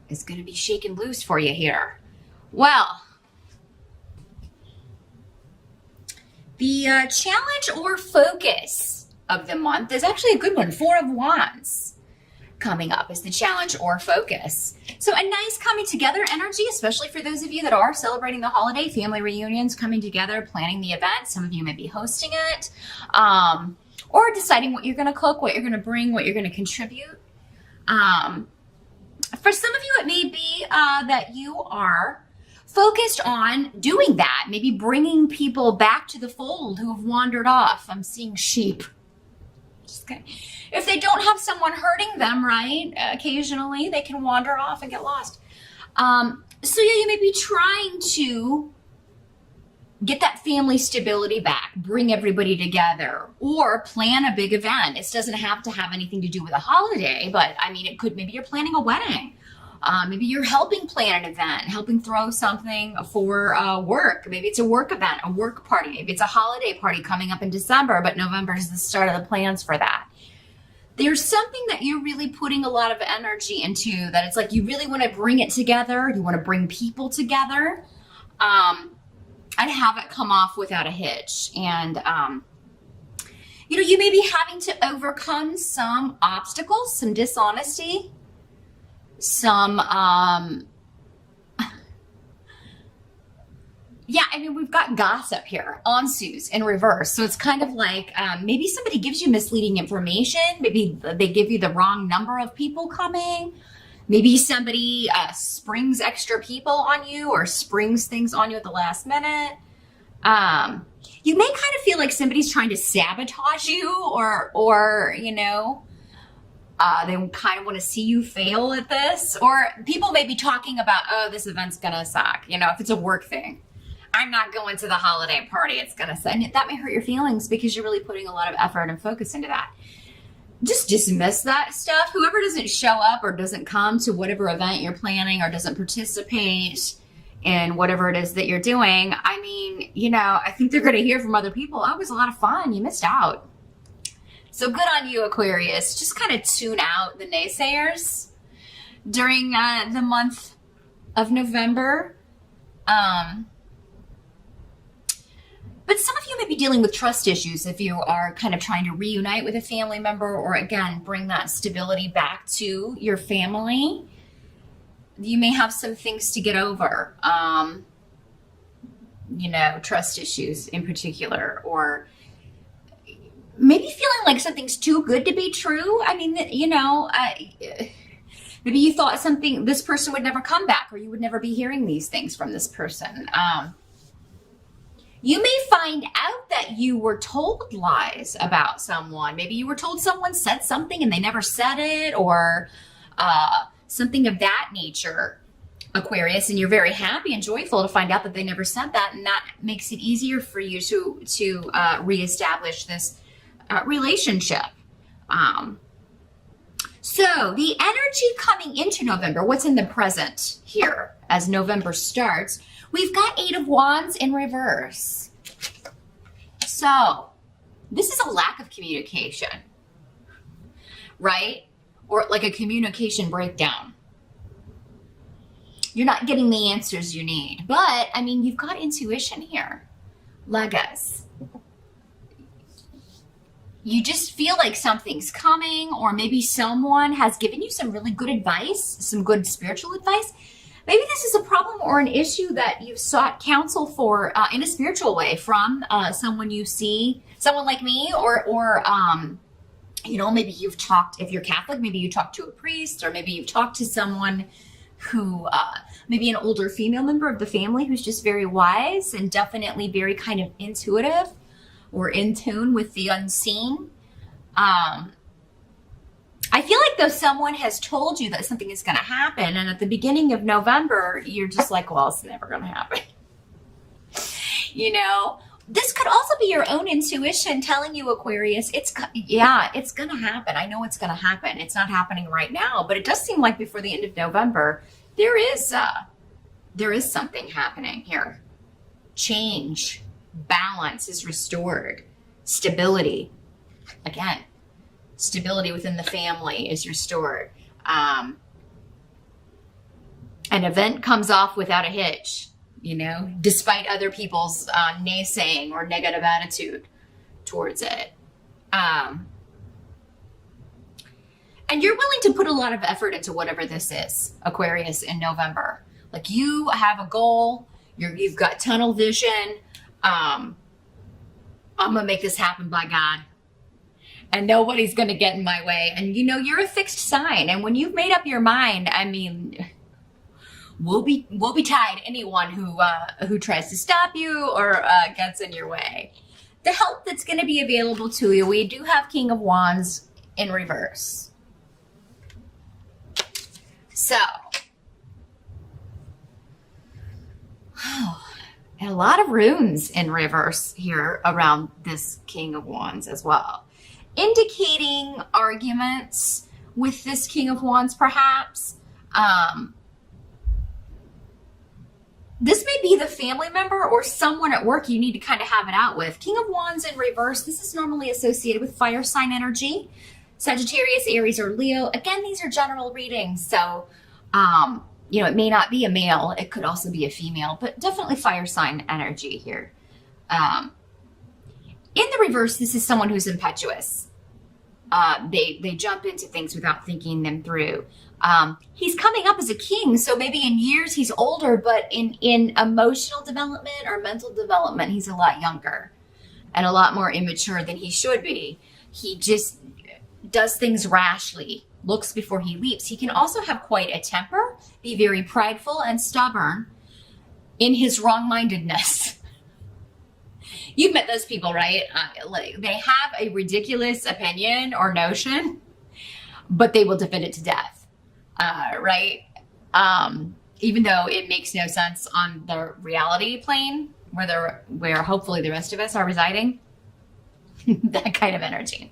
is going to be shaken loose for you here? Well, the challenge or focus of the month is actually a good one. 4 of Wands coming up is the challenge or focus. So a nice coming together energy, especially for those of you that are celebrating the holiday, family reunions, coming together, planning the event. Some of you may be hosting it, or deciding what you're going to cook, what you're going to bring, what you're going to contribute. For some of you, it may be that you are focused on doing that, maybe bringing people back to the fold who have wandered off. I'm seeing sheep. Just kidding. If they don't have someone herding them, right, occasionally they can wander off and get lost. So yeah, you may be trying to get that family stability back, bring everybody together, or plan a big event. It doesn't have to have anything to do with a holiday, but I mean, it could, maybe you're planning a wedding. Maybe you're helping plan an event, helping throw something for work. Maybe it's a work event, a work party. Maybe it's a holiday party coming up in December, but November is the start of the plans for that. There's something that you're really putting a lot of energy into, that it's like you really want to bring it together. You want to bring people together and have it come off without a hitch. And, you know, you may be having to overcome some obstacles, some dishonesty, some, yeah, I mean, we've got gossip here, ensues in reverse. So it's kind of like maybe somebody gives you misleading information. Maybe they give you the wrong number of people coming. Maybe somebody springs extra people on you or springs things on you at the last minute. You may kind of feel like somebody's trying to sabotage you, or you know, they kind of want to see you fail at this. Or people may be talking about, oh, this event's gonna suck. You know, if it's a work thing, I'm not going to the holiday party, it's gonna suck. And that may hurt your feelings because you're really putting a lot of effort and focus into that. Just dismiss that stuff. Whoever doesn't show up or doesn't come to whatever event you're planning or doesn't participate in whatever it is that you're doing, I mean, you know, I think they're going to hear from other people, oh, it was a lot of fun, you missed out. So good on you, Aquarius. Just kind of tune out the naysayers during the month of November. But some of you may be dealing with trust issues if you are kind of trying to reunite with a family member, or again, bring that stability back to your family. You may have some things to get over, you know, trust issues in particular, or maybe feeling like something's too good to be true. I mean, you know, maybe you thought this person would never come back, or you would never be hearing these things from this person. You may find out that you were told lies about someone. Maybe you were told someone said something and they never said it, or something of that nature, Aquarius, and you're very happy and joyful to find out that they never said that, and that makes it easier for you to reestablish this relationship. So the energy coming into November, what's in the present here as November starts, we've got 8 of Wands in reverse. So this is a lack of communication, right? Or like a communication breakdown. You're not getting the answers you need. But, I mean, you've got intuition here. Legos. You just feel like something's coming, or maybe someone has given you some really good advice, some good spiritual advice. Maybe this is a problem or an issue that you've sought counsel for in a spiritual way from someone you see, someone like me, or you know, maybe you've talked, if you're Catholic, maybe you talked to a priest, or maybe you've talked to someone who, maybe an older female member of the family who's just very wise and definitely very kind of intuitive or in tune with the unseen. I feel like though someone has told you that something is going to happen, and at the beginning of November, you're just like, well, it's never going to happen. You know, this could also be your own intuition telling you, Aquarius, it's going to happen. I know it's going to happen. It's not happening right now, but it does seem like before the end of November, there is something happening here. Change, balance is restored, stability, again. Stability within the family is restored. An event comes off without a hitch, you know, despite other people's naysaying or negative attitude towards it. And you're willing to put a lot of effort into whatever this is, Aquarius, in November. Like, you have a goal, you've got tunnel vision. I'm going to make this happen, by God. And nobody's going to get in my way. And, you know, you're a fixed sign. And when you've made up your mind, I mean, we'll be tied. Anyone who tries to stop you or gets in your way. The help that's going to be available to you, we do have King of Wands in reverse. So, and a lot of runes in reverse here around this King of Wands as well, indicating arguments with this King of Wands, perhaps. This may be the family member or someone at work you need to kind of have it out with. King of Wands in reverse, this is normally associated with fire sign energy. Sagittarius, Aries, or Leo. Again, these are general readings, so you know, it may not be a male, it could also be a female, but definitely fire sign energy here. In the reverse, this is someone who's impetuous. They jump into things without thinking them through. He's coming up as a king, so maybe in years he's older, but in emotional development or mental development, he's a lot younger and a lot more immature than he should be. He just does things rashly, looks before he leaps. He can also have quite a temper, be very prideful and stubborn in his wrong-mindedness. You've met those people, right? Like, they have a ridiculous opinion or notion, but they will defend it to death, right? Even though it makes no sense on the reality plane where hopefully the rest of us are residing. That kind of energy.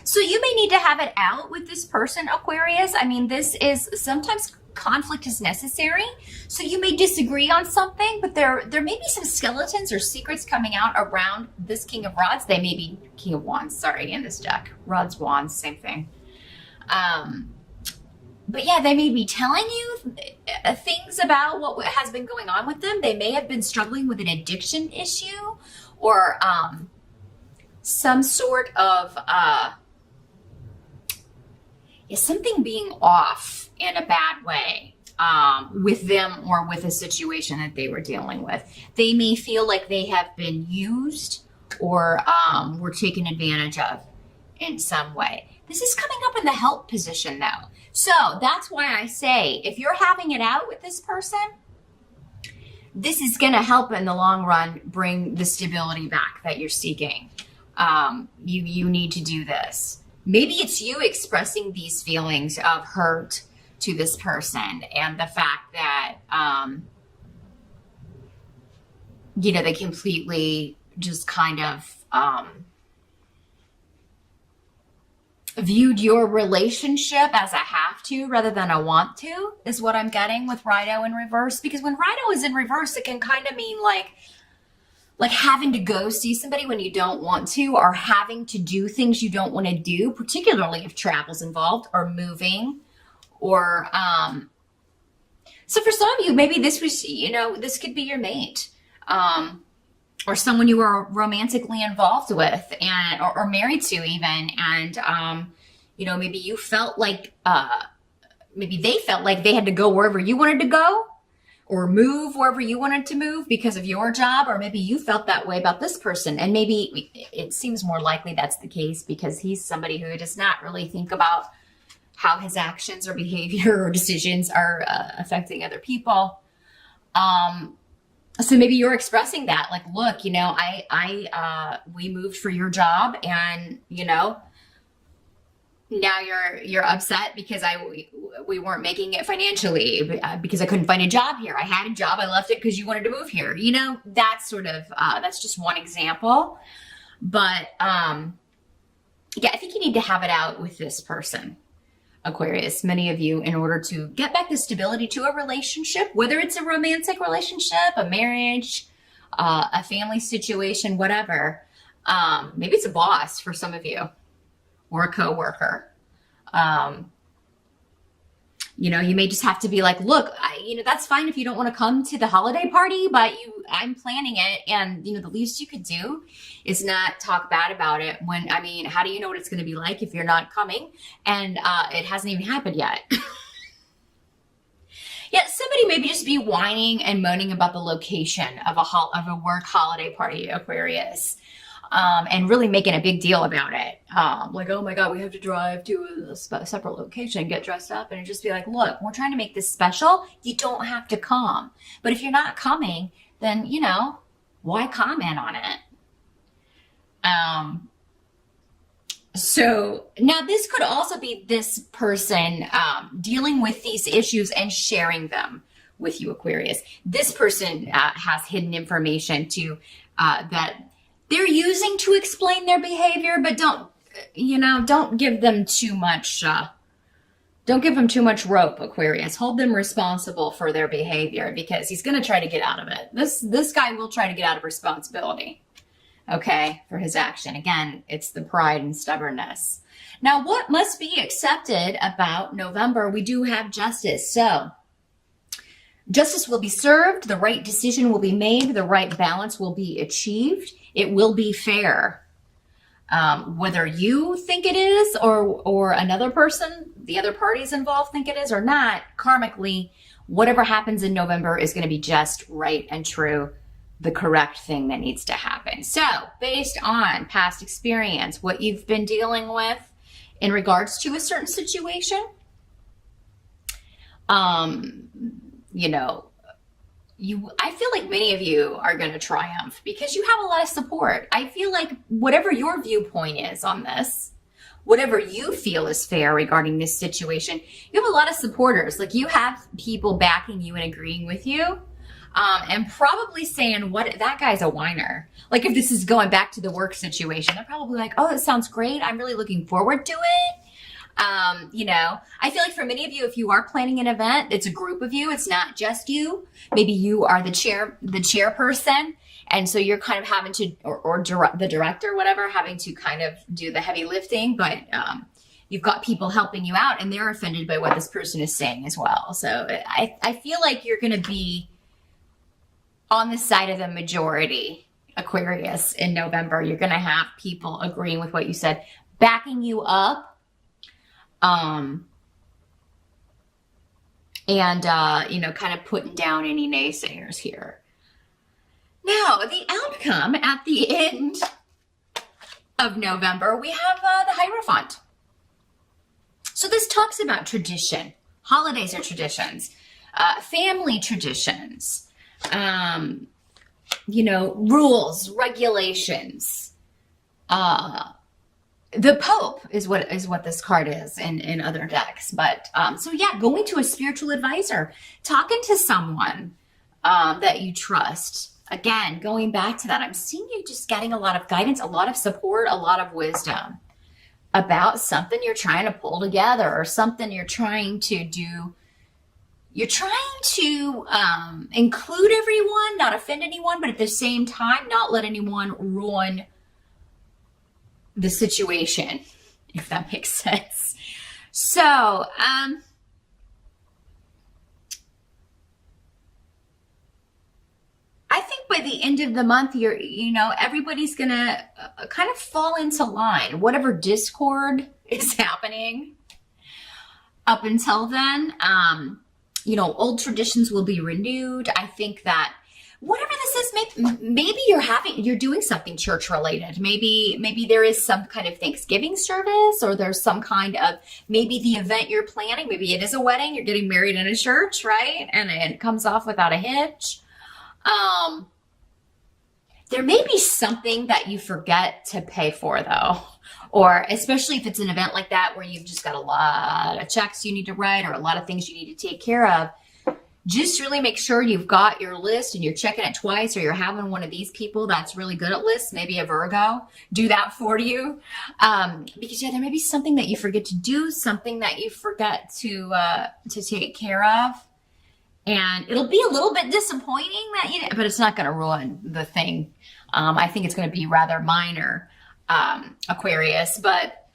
So you may need to have it out with this person, Aquarius. I mean, this is sometimes conflict is necessary. So you may disagree on something, but there may be some skeletons or secrets coming out around this King of Rods. They may be King of Wands, sorry, in this deck. Rods, Wands, same thing. But yeah, they may be telling you things about what has been going on with them. They may have been struggling with an addiction issue or some sort of something being off in a bad way with them or with a situation that they were dealing with. They may feel like they have been used or were taken advantage of in some way. This is coming up in the help position though. So that's why I say, if you're having it out with this person, this is going to help in the long run bring the stability back that you're seeking. You need to do this. Maybe it's you expressing these feelings of hurt to this person and the fact that, you know, they completely just kind of viewed your relationship as a have to rather than a want to, is what I'm getting with Rido in reverse. Because when Rido is in reverse, it can kind of mean like having to go see somebody when you don't want to, or having to do things you don't want to do, particularly if travel's involved or moving, or so for some of you, maybe this was, you know, this could be your mate, or someone you were romantically involved with and or married to even, and you know, maybe you felt like maybe they felt like they had to go wherever you wanted to go, or move wherever you wanted to move because of your job, or maybe you felt that way about this person. And maybe it seems more likely that's the case because he's somebody who does not really think about how his actions or behavior or decisions are affecting other people. So maybe you're expressing that, like, look, you know, we moved for your job, and, you know, now you're upset because we weren't making it financially because I couldn't find a job here. I had a job, I left it because you wanted to move here. You know, that's sort of that's just one example. But yeah, I think you need to have it out with this person, Aquarius, many of you, in order to get back the stability to a relationship, whether it's a romantic relationship, a marriage, a family situation, whatever. Maybe it's a boss for some of you, or a coworker. You know, you may just have to be like, look, that's fine if you don't want to come to the holiday party, but I'm planning it. And, the least you could do is not talk bad about it when, how do you know what it's going to be like if you're not coming? And it hasn't even happened yet. Yeah, somebody maybe just be whining and moaning about the location of a work holiday party, Aquarius. And really making a big deal about it. Like, oh my God, we have to drive to a separate location, get dressed up, and just be like, look, we're trying to make this special. You don't have to come. But if you're not coming, then, why comment on it? So now this could also be this person dealing with these issues and sharing them with you, Aquarius. This person has hidden information that they're using to explain their behavior, but don't give them too much, don't give them too much rope, Aquarius. Hold them responsible for their behavior because he's going to try to get out of it. This guy will try to get out of responsibility, okay, for his action. Again, it's the pride and stubbornness. Now, what must be accepted about November? We do have justice. So justice will be served, the right decision will be made, the right balance will be achieved. It will be fair. Whether you think it is or another person, the other parties involved think it is or not, karmically, whatever happens in November is going to be just right and true, the correct thing that needs to happen. So based on past experience, what you've been dealing with in regards to a certain situation, I feel like many of you are going to triumph because you have a lot of support. I feel like whatever your viewpoint is on this, whatever you feel is fair regarding this situation, you have a lot of supporters. Like you have people backing you and agreeing with you, and probably saying, "What? That guy's a whiner." Like if this is going back to the work situation, they're probably like, "Oh, that sounds great. I'm really looking forward to it." I feel like for many of you, if you are planning an event, it's a group of you. It's not just you. Maybe you are the chairperson. And so you're kind of having to, the director, whatever, having to kind of do the heavy lifting, but, you've got people helping you out and they're offended by what this person is saying as well. So I feel like you're going to be on the side of the majority, Aquarius, in November. You're going to have people agreeing with what you said, backing you up. Kind of putting down any naysayers here. Now, the outcome at the end of November, we have the Hierophant. So this talks about tradition. Holidays are traditions, family traditions, rules, regulations, the Pope is what this card is in other decks. But going to a spiritual advisor, talking to someone that you trust. Again, going back to that, I'm seeing you just getting a lot of guidance, a lot of support, a lot of wisdom about something you're trying to pull together or something you're trying to do. You're trying to include everyone, not offend anyone, but at the same time, not let anyone ruin the situation, if that makes sense. So, I think by the end of the month, everybody's gonna kind of fall into line. Whatever discord is happening up until then, old traditions will be renewed. I think that whatever this is, maybe you're doing something church related. Maybe there is some kind of Thanksgiving service, or there's some kind of, maybe the event you're planning, maybe it is a wedding, you're getting married in a church, right? And it comes off without a hitch. There may be something that you forget to pay for though, or especially if it's an event like that where you've just got a lot of checks you need to write or a lot of things you need to take care of. Just really make sure you've got your list and you're checking it twice, or you're having one of these people that's really good at lists, maybe a Virgo, do that for you. Because there may be something that you forget to do, something that you forget to take care of. And it'll be a little bit disappointing but it's not going to ruin the thing. I think it's going to be rather minor, Aquarius, but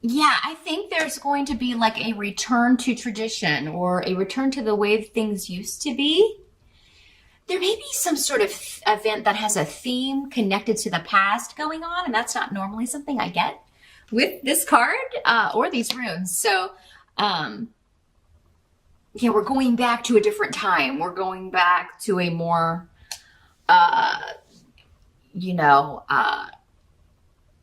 Yeah, I think there's going to be like a return to tradition or a return to the way things used to be. There may be some sort of event that has a theme connected to the past going on, and that's not normally something I get with this card or these runes. So, yeah, we're going back to a different time. We're going back to a more, you know,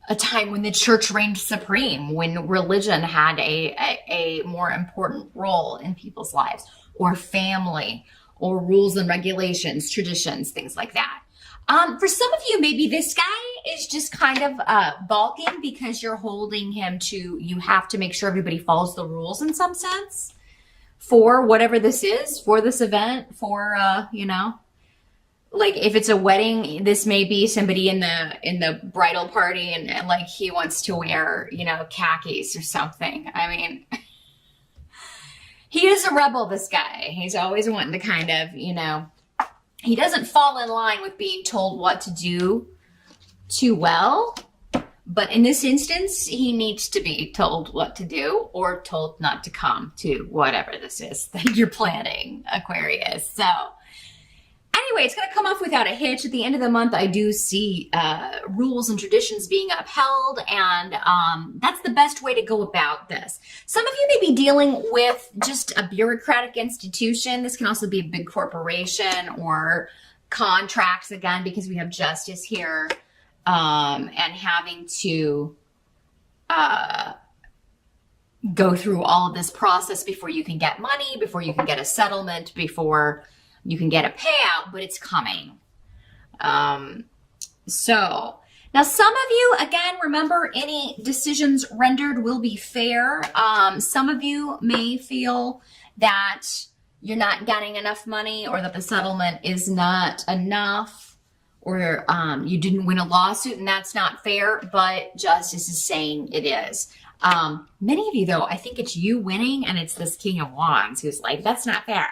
a time when the church reigned supreme, when religion had a more important role in people's lives, or family, or rules and regulations, traditions, things like that. For some of you, maybe this guy is just kind of balking because you're holding him to, you have to make sure everybody follows the rules in some sense for whatever this is, for this event, for, you know, like if it's a wedding, this may be somebody in the bridal party and like he wants to wear, you know, khakis or something. I mean, he is a rebel, this guy. He's always wanting to kind of, you know, he doesn't fall in line with being told what to do too well. But in this instance, he needs to be told what to do or told not to come to whatever this is that you're planning, Aquarius. So anyway, it's going to come off without a hitch. At the end of the month, I do see rules and traditions being upheld, and that's the best way to go about this. Some of you may be dealing with just a bureaucratic institution. This can also be a big corporation or contracts, again, because we have justice here, and having to go through all of this process before you can get money, before you can get a settlement, before you can get a payout, but it's coming. So now some of you, again, remember any decisions rendered will be fair. Some of you may feel that you're not getting enough money or that the settlement is not enough, or you didn't win a lawsuit and that's not fair, but justice is saying it is. Many of you though, I think it's you winning and it's this King of Wands who's like, that's not fair.